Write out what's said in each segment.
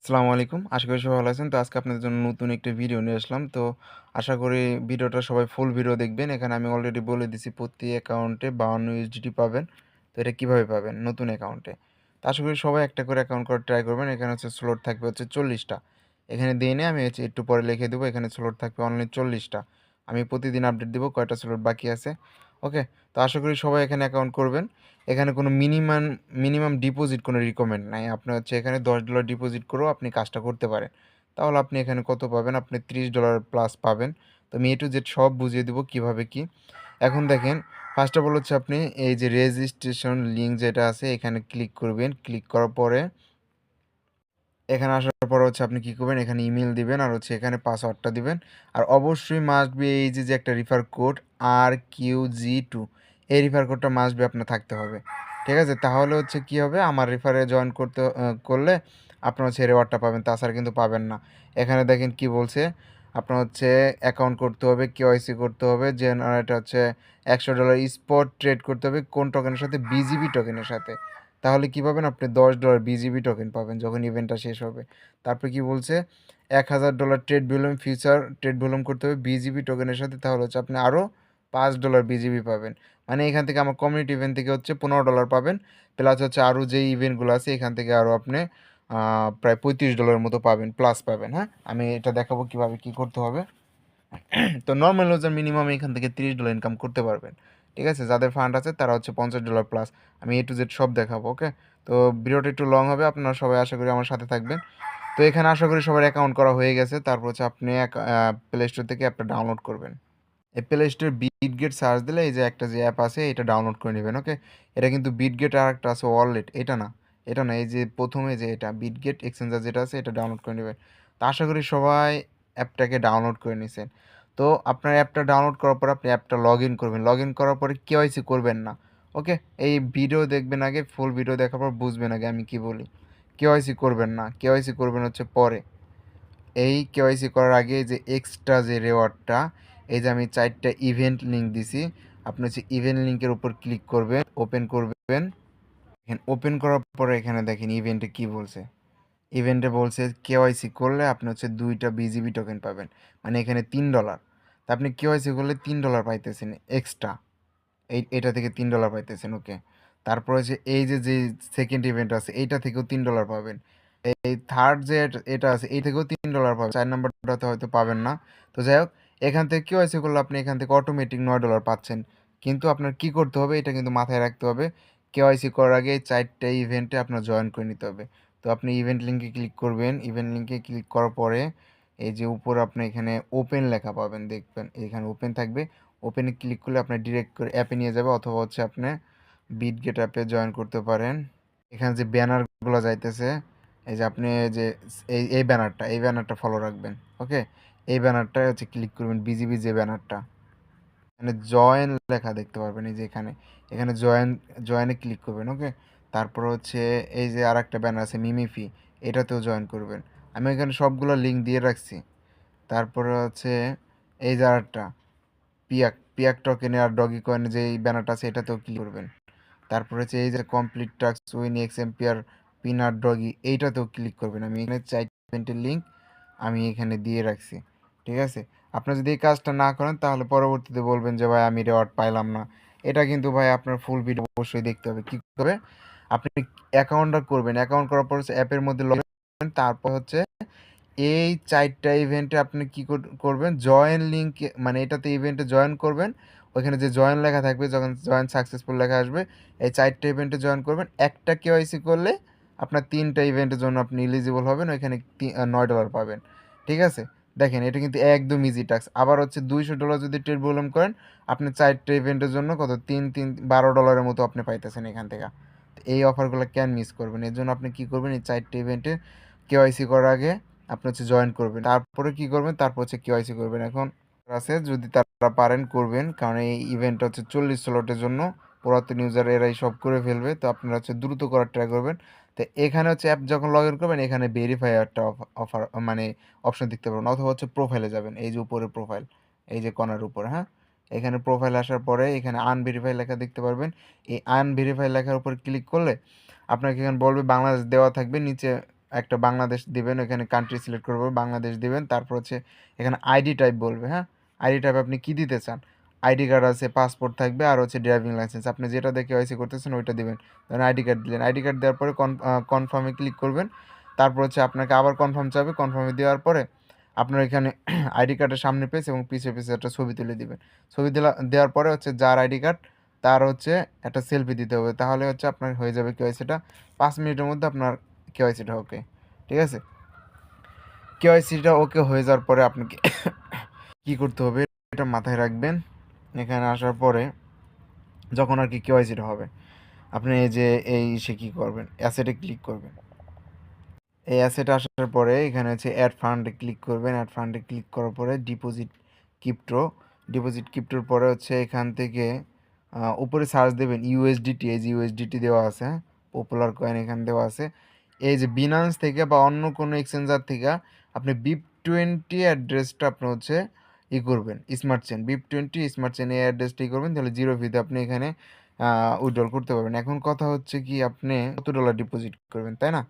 আসসালামু আলাইকুম। আশা করি সবাই ভালো আছেন। তো আজকে আপনাদের জন্য নতুন একটি ভিডিও নিয়ে আসলাম। তো আশা করি ভিডিওটা সবাই ফুল ভিডিও দেখবেন। এখানে আমি অলরেডি বলে দিছি প্রতি অ্যাকাউন্টে 52 ইউএসডিটি পাবেন। তো এটা কিভাবে পাবেন? নতুন অ্যাকাউন্টে। তো আশা করি সবাই একটা করে অ্যাকাউন্ট করার ট্রাই করবেন। এখানে হচ্ছে স্লট থাকবে হচ্ছে 40 টা। এখানে দিয়ে নিয়ে আমি হচ্ছে একটু পরে লিখে দেবো। এখানে স্লট থাকবে অনলি 40 টা। আমি প্রতিদিন আপডেট দিব কয়টা স্লট বাকি আছে। ওকে? তো আশা করি সবাই এখানে অ্যাকাউন্ট করবেন। এখানে কোনো মিনিমাম ডিপোজিট কোনো রিকমেন্ড নাই। আপনার হচ্ছে এখানে $10 ডিপোজিট করেও আপনি কাজটা করতে পারেন। তাহলে আপনি এখানে কত পাবেন? আপনি $30 প্লাস পাবেন। তো আমি A to Z সব বুঝিয়ে দিব কিভাবে কি। এখন দেখেন, ফার্স্ট অফ অল হচ্ছে আপনি এই যে রেজিস্ট্রেশন লিঙ্ক যেটা আছে এখানে ক্লিক করবেন। ক্লিক করার পরে এখানে আসার পর হচ্ছে আপনি কি করবেন? এখানে ইমেইল দিবেন আর হচ্ছে এখানে পাসওয়ার্ডটা দিবেন। আর অবশ্যই মাস্ট বি এই যে একটা রেফার কোড RQG2 এই রেফার কোডটা মাস্ট বি আপনার থাকতে হবে। ঠিক আছে? তাহলে হচ্ছে কি হবে? আমার রেফারে জয়েন করলে আপনার হচ্ছে রিওয়ার্ডটা পাবেন। তাছাড়া কিন্তু পাবেন না। এখানে দেখেন কি বলছে? আপনার হচ্ছে অ্যাকাউন্ট করতে হবে, KYC করতে হবে, এটা হচ্ছে $100 স্পট ট্রেড করতে হবে কোন টোকেনের সাথে? BGB টোকেনের সাথে। তাহলে কি পাবেন? আপনি $10 BGB টোকেন পাবেন যখন ইভেন্টটা শেষ হবে। তারপরে কি বলছে? $1000 ট্রেড ভলিউম করতে হবে BGB টোকেনের সাথে, তাহলে হচ্ছে আপনি আরও $5 BGB পাবেন। মানে এখান থেকে আমার কমিউনিটি ইভেন্ট থেকে হচ্ছে $15 পাবেন। প্লাস হচ্ছে আরও যেই ইভেন্টগুলো আছে এখান থেকে আরও আপনি প্রায় $35 মতো পাবেন, প্লাস পাবেন। হ্যাঁ? আমি এটা দেখাবো কিভাবে কি করতে হবে। তো নরমাল ইউজার মিনিমাম এখান থেকে $30 ইনকাম করতে পারবেন। ঠিক আছে? যাদের ফান্ড আছে তারা হচ্ছে $50 প্লাস। আমি A to Z সব দেখাবো। ওকে? তো ভিডিওটা একটু লং হবে। আপনারা সবাই আশা করি আমার সাথে থাকবেন। তো এখানে আশা করি সবার অ্যাকাউন্ট করা হয়ে গেছে। তারপর হচ্ছে আপনি প্লে স্টোর থেকে অ্যাপটা ডাউনলোড করবেন। এই প্লে স্টোরে বিটগেট সার্চ দিলে এই যে একটা যে অ্যাপ আছে এটা ডাউনলোড করে নেবেন। ওকে? এটা কিন্তু বিটগেট আর একটা আছে ওয়ালেট। এটা না। এটা না। এই যে ১ম এ যে এটা বিটগেট এক্সচেঞ্জার যেটা আছে এটা ডাউনলোড করে নেবেন। তো আশা করি সবাই অ্যাপটাকে ডাউনলোড করে নিছেন। তো আপনার অ্যাপটা ডাউনলোড করার পর আপনি অ্যাপটা লগইন করবেন। লগইন করার পরে কেওয়াইসি করবেন না। ওকে? এই ভিডিও দেখবেন আগে, ফুল ভিডিও দেখার পর বুঝবেন আগে আমি কি বলি। কেওয়াইসি করবেন না। কেওয়াইসি করবেন হচ্ছে পরে। এই কেওয়াইসি করার আগে যে এক্সট্রা যে রেওয়ার্ডটা, এই যে আমি ৪ টা ইভেন্ট লিঙ্ক দিছি। আপনি হচ্ছে ইভেন্ট লিঙ্কের উপর ক্লিক করবেন, ওপেন করবেন। এখানে ওপেন করার পরে এখানে দেখেন ইভেন্টে কি বলছে। ইভেন্টে বলছে কেওয়াইসি করলে আপনি হচ্ছে ২ টা BGB টোকেন পাবেন। মানে এখানে $3। তা আপনি কেওয়াইসি করলে $3 পাইতেছেন এক্সট্রা। এটা থেকে $3 পাইতেছেন। ওকে? তারপর হচ্ছে এই যে সেকেন্ড ইভেন্ট আছে এইটা থেকেও $3 পাবেন। এই থার্ড যে এটা আছে এই থেকেও $3 পাবেন। ৪ নাম্বারটাতে হয়তো পাবেন না। তো যাই হোক, এখান থেকে কেওয়াইসি করলে আপনি এখান থেকে অটোমেটিক $9 পাচ্ছেন। কিন্তু আপনার কি করতে হবে এটা কিন্তু মাথায় রাখতে হবে। কেওয়াইসি করার আগে ৪ টা ইভেন্টে আপনার জয়েন করে নিতে হবে। তো আপনি ইভেন্ট লিঙ্কে ক্লিক করবেন। ইভেন্ট লিঙ্কে ক্লিক করার পরে এই যে উপরে আপনি এখানে ওপেন লেখা পাবেন, দেখবেন এখানে ওপেন থাকবে। ওপেনে ক্লিক করলে আপনার ডিরেক্ট করে অ্যাপে নিয়ে যাবে, অথবা হচ্ছে আপনি বিটগেট অ্যাপে জয়েন করতে পারেন। এখানে যে ব্যানারগুলো যাইতেছে, এই যে আপনি যে এই ব্যানারটা ফলো রাখবেন। ওকে? এই ব্যানারটায় হচ্ছে ক্লিক করবেন, বিজিবি যে ব্যানারটা। এখানে জয়েন লেখা দেখতে পারবেন, এই যে এখানে জয়েনে ক্লিক করবেন। ওকে? তারপর হচ্ছে এই যে আরেকটা ব্যানার আছে মিমিফি, এটাতেও জয়েন করবেন। আমি এখানে সবগুলো লিঙ্ক দিয়ে রাখছি। তারপরে হচ্ছে এই যে আরেকটা পিয়াক টোকেনে আর ডগি কয়েনে যে এই ব্যানারটা আছে এটাতেও ক্লিক করবেন। তারপরে হচ্ছে এই যে complete task win XMPR peanut doggy এইটাতেও ক্লিক করবেন। আমি এখানে ৪ ইভেন্টের লিঙ্ক আমি এখানে দিয়ে রাখছি। ঠিক আছে? আপনি যদি এই কাজটা না করেন তাহলে পরবর্তীতে বলবেন যে ভাই আমি রেওয়ার্ড পাইলাম না। এটা কিন্তু ভাই আপনার ফুল ভিডিও অবশ্যই দেখতে হবে। কি করে? আপনি অ্যাকাউন্টটা করবেন। অ্যাকাউন্ট করার পর হচ্ছে অ্যাপের মধ্যে লগ ইন করবেন। তারপর হচ্ছে এই ৪ টা ইভেন্টে আপনি কি করবেন? জয়েন লিঙ্কে মানে এটাতে ইভেন্টে জয়েন করবেন। ওইখানে যে জয়েন লেখা থাকবে, যখন জয়েন সাকসেসফুল লেখা আসবে, এই ৪ টা ইভেন্টে জয়েন করবেন। একটা কেওয়াইসি করলে আপনার ৩ টা ইভেন্টের জন্য আপনি এলিজিবল হবেন। ওইখানে $৯ পাবেন। ঠিক আছে? দেখেন এটা কিন্তু একদম ইজি টাস্ক। আবার হচ্ছে $200 যদি ট্রেড ভলিউম করেন, আপনি ৪ টা ইভেন্টের জন্য কত ৩ $12 মতো আপনি পাইতেছেন এখান থেকে। এই অফারগুলো কেন মিস করবেন? এর জন্য আপনি কি করবেন? এই ৪ টা ইভেন্টে কেওয়াইসি করার আগে আপনি হচ্ছে জয়েন করবেন। তারপরে কি করবেন? তারপর হচ্ছে কেওয়াইসি করবেন। এখন আছে যদি তারা পারেন করবেন। কারণ এই ইভেন্টটা হচ্ছে ৪০ স্লটের জন্য। পুরাতন ইউজার এরাই সব করে ফেলবে। তো আপনারা হচ্ছে দ্রুত করার ট্রাই করবেন। তো এখানে হচ্ছে অ্যাপ যখন লগ ইন করবেন এখানে ভেরিফাই একটা অফার মানে অপশন দেখতে পাবেন, অথবা হচ্ছে প্রোফাইলে যাবেন। এই যে উপরে প্রোফাইল, এই যে কর্নার উপরে, হ্যাঁ? এখানে প্রোফাইল আসার পরে এখানে আনভেরিফাই লেখা দেখতে পারবেন। এই আনভেরিফাই লেখার উপর ক্লিক করলে আপনাকে এখানে বলবে বাংলাদেশ দেওয়া থাকবে, নিচে একটা বাংলাদেশ দিবেন, এখানে কান্ট্রি সিলেক্ট করবেন, বাংলাদেশ দিবেন। তারপর হচ্ছে এখানে আইডি টাইপ বলবে, হ্যাঁ? আইডি টাইপ আপনি কী দিতে চান? আইডি কার্ড আছে, পাসপোর্ট থাকবে, আর হচ্ছে ড্রাইভিং লাইসেন্স। আপনি যেটা দিয়ে কেওয়াইসি করতেছেন ওইটা দিবেন। ধরেন আইডি কার্ড দিলেন। আইডি কার্ড দেওয়ার পরে কনফার্মে ক্লিক করবেন। তারপর হচ্ছে আপনাকে আবার কনফার্ম চাবে। কনফার্মে দেওয়ার পরে আপনার এখানে আইডি কার্ডের সামনে পেজ এবং পিছে একটা ছবি তুলে দিবেন। ছবি দেওয়ার পরে হচ্ছে যার আইডি কার্ড তার হচ্ছে একটা সেলফি দিতে হবে। তাহলে হচ্ছে আপনার হয়ে যাবে কেওয়াইসিটা। 5 মিনিটের মধ্যে আপনার কেওয়াইসিটা ওকে। ঠিক আছে? কেওয়াইসিটা ওকে হয়ে যাওয়ার পরে আপনাকে কী করতে হবে এটা মাথায় রাখবেন। এখানে আসার পরে যখন আর কি কেওয়াইসিটা হবে, আপনি এই যে সে কী করবেন, অ্যাসেটে ক্লিক করবেন। এই অ্যাসেটে আসার পরে এখানে হচ্ছে অ্যাড ফান্ডে ক্লিক করবেন। অ্যাড ফান্ডে ক্লিক করার পরে ডিপোজিট ক্রিপ্টোর পরে হচ্ছে এখান থেকে উপরে সার্চ দেবেন ইউএসডিটি। এই যে ইউএসডিটি দেওয়া আছে, হ্যাঁ, পপুলার কয়েন এখানে দেওয়া আছে। এই যে বিনান্স থেকে বা অন্য কোনো এক্সচেঞ্জার থেকে আপনি BIP20 অ্যাড্রেসটা আপনি হচ্ছে করবেন, smart chain BIP20 smart chain এই অ্যাড্রেসটা করবেন, তাহলে 0 ফিতে আপনি এখানে উইথড্রল করতে পারবেন। এখন কথা হচ্ছে কি আপনি কত ডলার ডিপোজিট করবেন, তাই না?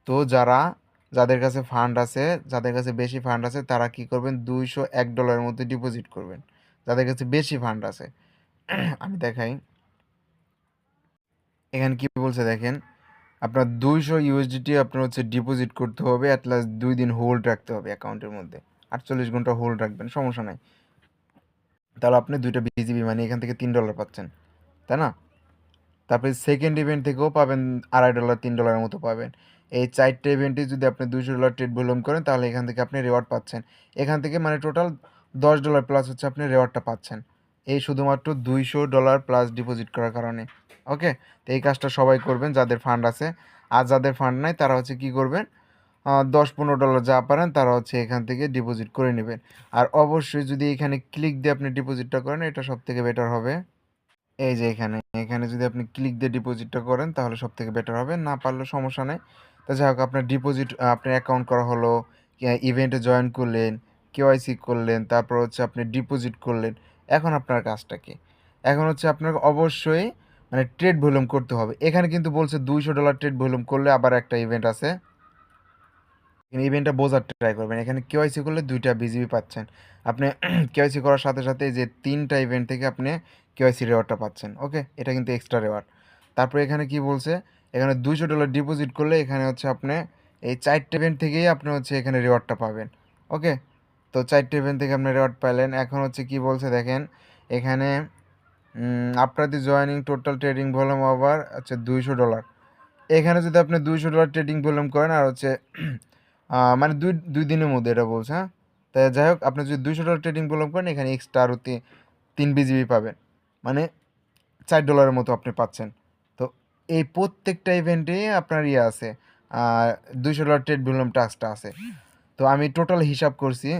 তো যাদের কাছে ফান্ড আছে, যাদের কাছে বেশি ফান্ড আছে তারা কি করবেন, $201 মধ্যে ডিপোজিট করবেন। যাদের কাছে বেশি ফান্ড আছে আমি দেখাই, এখানে কি বলছে দেখেন, আপনার 200 ইউএসডিটি আপনার হচ্ছে ডিপোজিট করতে হবে, অ্যাট লাস্ট 2 দিন হোল্ড রাখতে হবে অ্যাকাউন্টের মধ্যে। 48 ঘন্টা হোল্ড রাখবেন, সমস্যা নাই। তাহলে আপনি 2টা বিজিবি মানে এখান থেকে $3 পাচ্ছেন, তাই না? তারপরে সেকেন্ড ইভেন্ট থেকেও পাবেন $2.5 $3 মতো পাবেন। এই 4টে ইভেন্টে যদি আপনি $200 ট্রেড ভলিউম করেন তাহলে এখান থেকে আপনি রেওয়ার্ড পাচ্ছেন। এখান থেকে মানে টোটাল $10 প্লাস হচ্ছে আপনি রেওয়ার্ডটা পাচ্ছেন। এই শুধুমাত্র $200 প্লাস ডিপোজিট করার কারণে। ওকে? তো এই কাজটা সবাই করবেন যাদের ফান্ড আছে। আর যাদের ফান্ড নাই তারা হচ্ছে কি করবেন, $10-15 যা পারেন তারা হচ্ছে এখান থেকে ডিপোজিট করে নেবেন। আর অবশ্যই যদি এখানে ক্লিক দিয়ে আপনি ডিপোজিটটা করেন এটা সবথেকে বেটার হবে। এই যে এখানে যদি আপনি ক্লিক দিয়ে ডিপোজিটটা করেন তাহলে সবথেকে বেটার হবে। না পারলে সমস্যা নেই। তো যাই হোক আপনার ডিপোজিট আপনার অ্যাকাউন্ট করা হলো, ইভেন্টে জয়েন করলেন, কেওয়াইসি করলেন, তারপর হচ্ছে আপনি ডিপোজিট করলেন। এখন আপনার কাজটা কি? এখন হচ্ছে আপনাকে অবশ্যই মানে ট্রেড ভলিউম করতে হবে। এখানে কিন্তু বলছে $200 ট্রেড ভলিউম করলে আবার একটা ইভেন্ট আছে। ইভেন্টটা বোঝার ট্রাই করবেন। এখানে কেওয়াইসি করলে 2টা বিজিবি পাচ্ছেন। আপনি কেওয়াইসি করার সাথে সাথে যে 3টা ইভেন্ট থেকে আপনি কেওয়াইসি রেওয়ার্ডটা পাচ্ছেন। ওকে? এটা কিন্তু এক্সট্রা রেওয়ার্ড। তারপরে এখানে কি বলছে, এখানে $200 ডিপোজিট করলে এখানে হচ্ছে আপনি এই 4টে ইভেন্ট থেকেই আপনি হচ্ছে এখানে রেওয়ার্ডটা পাবেন। ওকে? তো 4টে ইভেন্ট থেকে আপনি রেওয়ার্ড পাইলেন। এখন হচ্ছে কি বলছে দেখেন, এখানে after the joining total trading volume over আচ্ছা $200। এখানে যদি আপনি $200 ট্রেডিং ভলিউম করেন আর হচ্ছে মানে দুই দিনের মধ্যে এটা বলছে, হ্যাঁ? তাই যাই হোক আপনি যদি $200 ট্রেডিং ভলিউম করেন এখানে এক্সট্রা আরও 3 বিজিবি পাবেন। মানে $4 মতো আপনি পাচ্ছেন। তো এই প্রত্যেকটা ইভেন্টেই আপনার ইয়ে আছে, $200 ট্রেড ভলিউম টাস্কটা আছে। তো আমি টোটাল হিসাব করছি,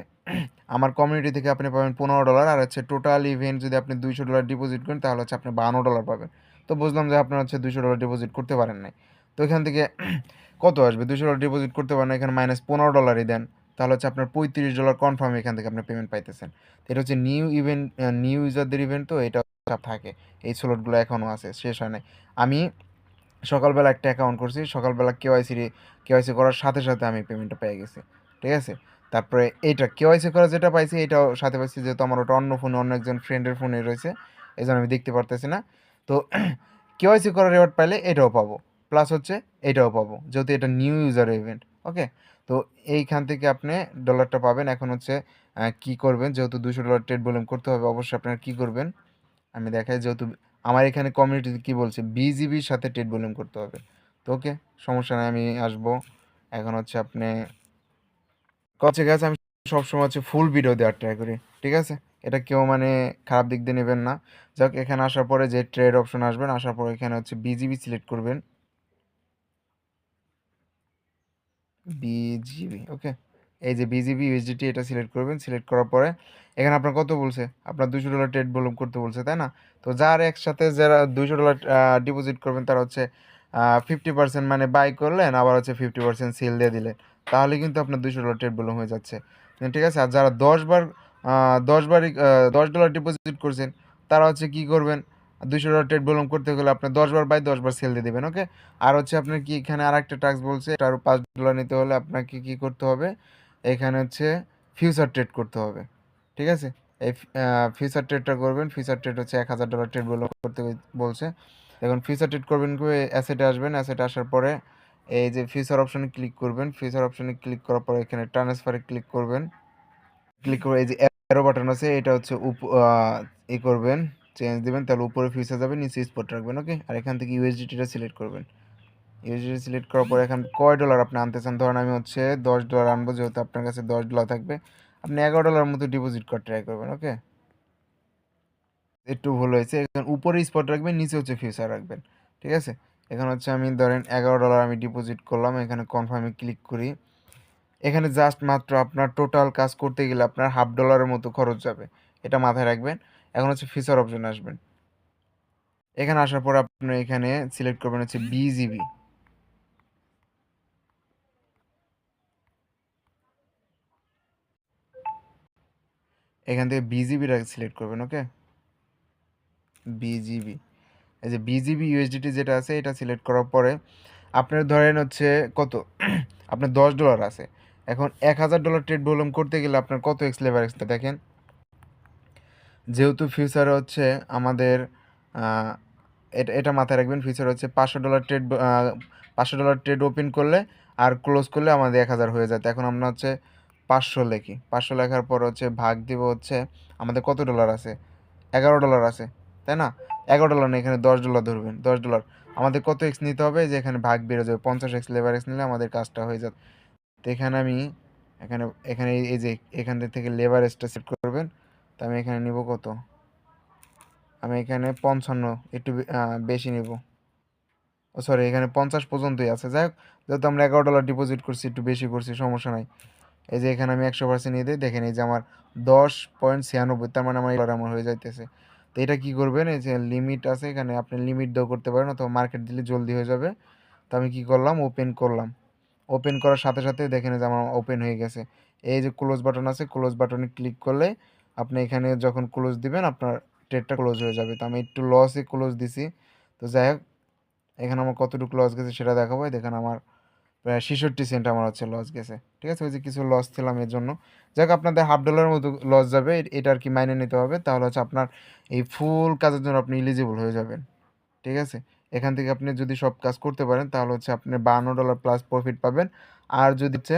আমার কমিউনিটি থেকে আপনি পাবেন $15 আর হচ্ছে টোটাল ইভেন্ট যদি আপনি $200 ডিপোজিট করেন তাহলে হচ্ছে আপনি $52 পাবেন। তো বুঝলাম যে আপনার হচ্ছে $200 ডিপোজিট করতে পারেন নাই। তো এখান থেকে কত আসবে, $200 ডিপোজিট করতে পারেন না, এখানে -$15 দেন, তাহলে হচ্ছে আপনার $35 কনফার্ম এখান থেকে আপনি পেমেন্ট পাইতেছেন। তো এটা হচ্ছে নিউ ইউজারদের ইভেন্ট, তো এটা থাকে। এই স্লটগুলো এখনও আছে, শেষ হয় নাই। আমি সকালবেলা একটা অ্যাকাউন্ট করছি, সকালবেলা কেওয়াইসি করার সাথে সাথে আমি পেমেন্টটা পেয়ে গেছি। ঠিক আছে? তারপরে এইটা কেওয়াইসি করা যেটা পাইছি এটাও সাথে পাইছি, যেহেতু আমার ওটা অন্য ফোনে অন্য একজন ফ্রেন্ডের ফোনে রয়েছে এই জন্য আমি দেখতে পারতেছি না। তো কেওয়াইসি করার রেওয়ার্ড পাইলে এটাও পাবো, প্লাস হচ্ছে এটাও পাবো, যেহেতু এটা নিউ ইউজার ইভেন্ট। ওকে? তো এইখান থেকে আপনি ডলারটা পাবেন। এখন হচ্ছে কী করবেন, যেহেতু $200 ট্রেড ভলিউম করতে হবে অবশ্যই আপনারা কী করবেন আমি দেখাই, যেহেতু আমার এখানে কমিউনিটিতে কী বলছে বিজিবির সাথে ট্রেড ভলিউম করতে হবে। তো ওকে, সমস্যা নেই, আমি আসবো। এখন হচ্ছে আপনি ঠিক আছে, আমি সবসময় হচ্ছে ফুল ভিডিও দেওয়ার ট্রাই করি। ঠিক আছে? এটা কেউ মানে খারাপ দিক দিয়ে নেবেন না। যাক, এখানে আসার পরে যে ট্রেড অপশন আসবেন, আসার পরে এখানে হচ্ছে বিজিবি সিলেক্ট করবেন। বিজিবি, ওকে? এই যে বিজিবি ইউএসডিটি এটা সিলেক্ট করবেন। সিলেক্ট করার পরে এখানে আপনার কত বলছে, আপনার $200 ট্রেড ভলিউম করতে বলছে, তাই না? তো যার একসাথে যারা $200 ডিপোজিট করবেন তারা হচ্ছে 50% মানে বাই করলেন, আবার হচ্ছে 50% সেল দিয়ে দিলেন, তাহলে কিন্তু আপনার $200 ট্রেড ভলিউম হয়ে যাচ্ছে। ঠিক আছে? আর যারা 10 বার $10 ডিপোজিট করছেন তারা হচ্ছে কি করবেন, $200 ট্রেড ভলিউম করতে গেলে আপনি 10 বার বাই 10 বার সেল দিয়ে দিবেন, ওকে? আর হচ্ছে আপনার কি এখানে আরেকটা টাস্ক বলছে, এটা আরও $5 নিতে হলে আপনাকে কি করতে হবে? এখানে হচ্ছে ফিউচার ট্রেড করতে হবে, ঠিক আছে? এই ফিউচার ট্রেডটা করবেন। ফিউচার ট্রেড হচ্ছে $1000 ট্রেড ভলিউম করতে বলছে। এখন ফিউচার ট্রেড করবেন করে অ্যাসেটে আসবেন। অ্যাসেটে আসার পরে এই যে ফিউচার অপশনে ক্লিক করবেন। ফিউচার অপশনে ক্লিক করার পরে এখানে ট্রান্সফারে ক্লিক করবেন। ক্লিক করে এই যে অ্যারো বাটন আছে, এটা হচ্ছে করবেন, চেঞ্জ দিবেন, তাহলে উপরে ফিউচার যাবে, নিচে স্পট রাখবেন, ওকে? আর এখান থেকে ইউএসডিটিটা সিলেক্ট করবেন। ইউএসডিটি সিলেক্ট করার পরে এখান কয় ডলার আপনি আনতে চান, ধরেন আমি হচ্ছে $10 আনবো, যেহেতু আপনার কাছে $10 থাকবে, আপনি $11 মতো ডিপোজিট করার ট্রাই করবেন, ওকে? একটু ভুল হয়েছে, এখানে উপরে স্পট রাখবেন, নিচে হচ্ছে ফিউচার রাখবেন, ঠিক আছে? এখানে হচ্ছে আমি ধরেন $11 আমি ডিপোজিট করলাম, এখানে কনফার্মে ক্লিক করি। এখানে জাস্ট মাত্র আপনার টোটাল কাজ করতে গেলে আপনার $50 মতো খরচ যাবে, এটা মাথায় রাখবেন। এখন হচ্ছে ফিচার অপশনে আসবেন। এখানে আসার পর আপনি এখানে সিলেক্ট করবেন হচ্ছে বিজিবি। এখান থেকে বিজিবিটা সিলেক্ট করবেন, ওকে? বিজিবি, এই যে বিজিবি ইউএসডিটি যেটা আছে এটা সিলেক্ট করার পরে আপনার ধরেন হচ্ছে কত আপনার $10 আছে। এখন $1000 ট্রেড ভলিউম করতে গেলে আপনার কত এক্স লেভারেজটা দেখেন। যেহেতু ফিউচারে হচ্ছে আমাদের এটা এটা মাথায় রাখবেন, ফিউচার হচ্ছে $500 ট্রেড ওপেন করলে আর ক্লোজ করলে আমাদের 1000 হয়ে যায়। এখন আমরা হচ্ছে 500 লিখি, 500 লেখার পর হচ্ছে ভাগ দিব হচ্ছে আমাদের কত ডলার আছে, $11 আছে, তাই না? $11 না, এখানে $10 ধরবেন, $10 আমাদের কত এক্স নিতে হবে, যে এখানে ভাগ বেড়ে যাবে, 50x লেবার এক্স নিলে আমাদের কাজটা হয়ে যাবে। তো এখানে আমি এখানে এখানে এই যে এখান থেকে লেভারেজটা সেট করবেন। তো আমি এখানে নিব কত, আমি এখানে 55 একটু বেশি নিব, ও সরি, এখানে 50 পর্যন্তই আছে। যাই হোক, যেহেতু আমরা $11 ডিপোজিট করছি, একটু বেশি করছি, সমস্যা নাই। এই যে এখানে আমি 100% নিয়ে দিই, দেখেন এই যে আমার 10.96, তার মানে আমার $11 আমার হয়ে যাইতেছে। তো এটা কী করবেন, এই যে লিমিট আছে এখানে, আপনি লিমিট দিয়েও করতে পারেন, অথবা মার্কেট দিলে জলদি হয়ে যাবে। তো আমি কী করলাম, ওপেন করলাম। ওপেন করার সাথে সাথে দেখেন যে আমার ওপেন হয়ে গেছে। এই যে ক্লোজ বাটন আছে, ক্লোজ বাটনে ক্লিক করলে আপনি এখানে যখন ক্লোজ দিবেন আপনার ট্রেডটা ক্লোজ হয়ে যাবে। তো আমি একটু লসে ক্লোজ দিছি। তো যাই হোক, এখানে আমার কতটুকু লস গেছে সেটা দেখাবো। দেখেন আমার প্রায় 66 সেন্ট আমার হচ্ছে লস গেছে, ঠিক আছে? ওই যে কিছু লস ছিলাম এর জন্য। যাক, আপনাদের $50 মতো লস যাবে, এটা আর কি মাইনে নিতে হবে। তাহলে হচ্ছে আপনার এই ফুল কাজের জন্য আপনি এলিজিবল হয়ে যাবেন, ঠিক আছে? এখান থেকে আপনি যদি সব কাজ করতে পারেন তাহলে হচ্ছে আপনি $52 প্লাস প্রফিট পাবেন। আর যদি হচ্ছে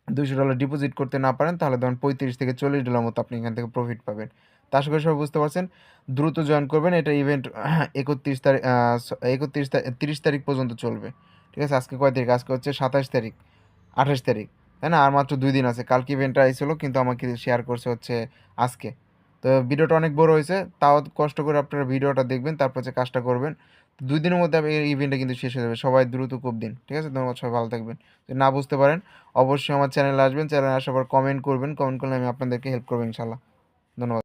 $200 ডিপোজিট করতে না পারেন তাহলে ধরুন $35 থেকে $40 মতো আপনি এখান থেকে প্রফিট পাবেন। তা আশা করি সবাই বুঝতে পারছেন। দ্রুত জয়েন করবেন, এটা ইভেন্ট 30 তারিখ পর্যন্ত চলবে, ঠিক আছে? আজকে কয় তারিখ, আজকে হচ্ছে 27 তারিখ, 28 তারিখ, তাই না? আর মাত্র 2 দিন আছে। কালকে ইভেন্টটা আইছিল কিন্তু আমাকে শেয়ার করছে হচ্ছে আজকে। তো ভিডিওটা অনেক বড় হয়েছে, তাও কষ্ট করে আপনারা ভিডিওটা দেখবেন, তারপর হচ্ছে কাজটা করবেন। 2 দিনের মধ্যে এই ইভেন্টটা কিন্তু শেষ হয়ে যাবে। সবাই দ্রুত কোপ দিন, ঠিক আছে? ধন্যবাদ, সবাই ভালো থাকবেন। যদি না বুঝতে পারেন অবশ্যই আমার চ্যানেলে আসবেন, চ্যানেলে আসার পর কমেন্ট করবেন, কমেন্ট করলে আমি আপনাদেরকে হেল্প করবো ইনশাল্লাহ। ধন্যবাদ।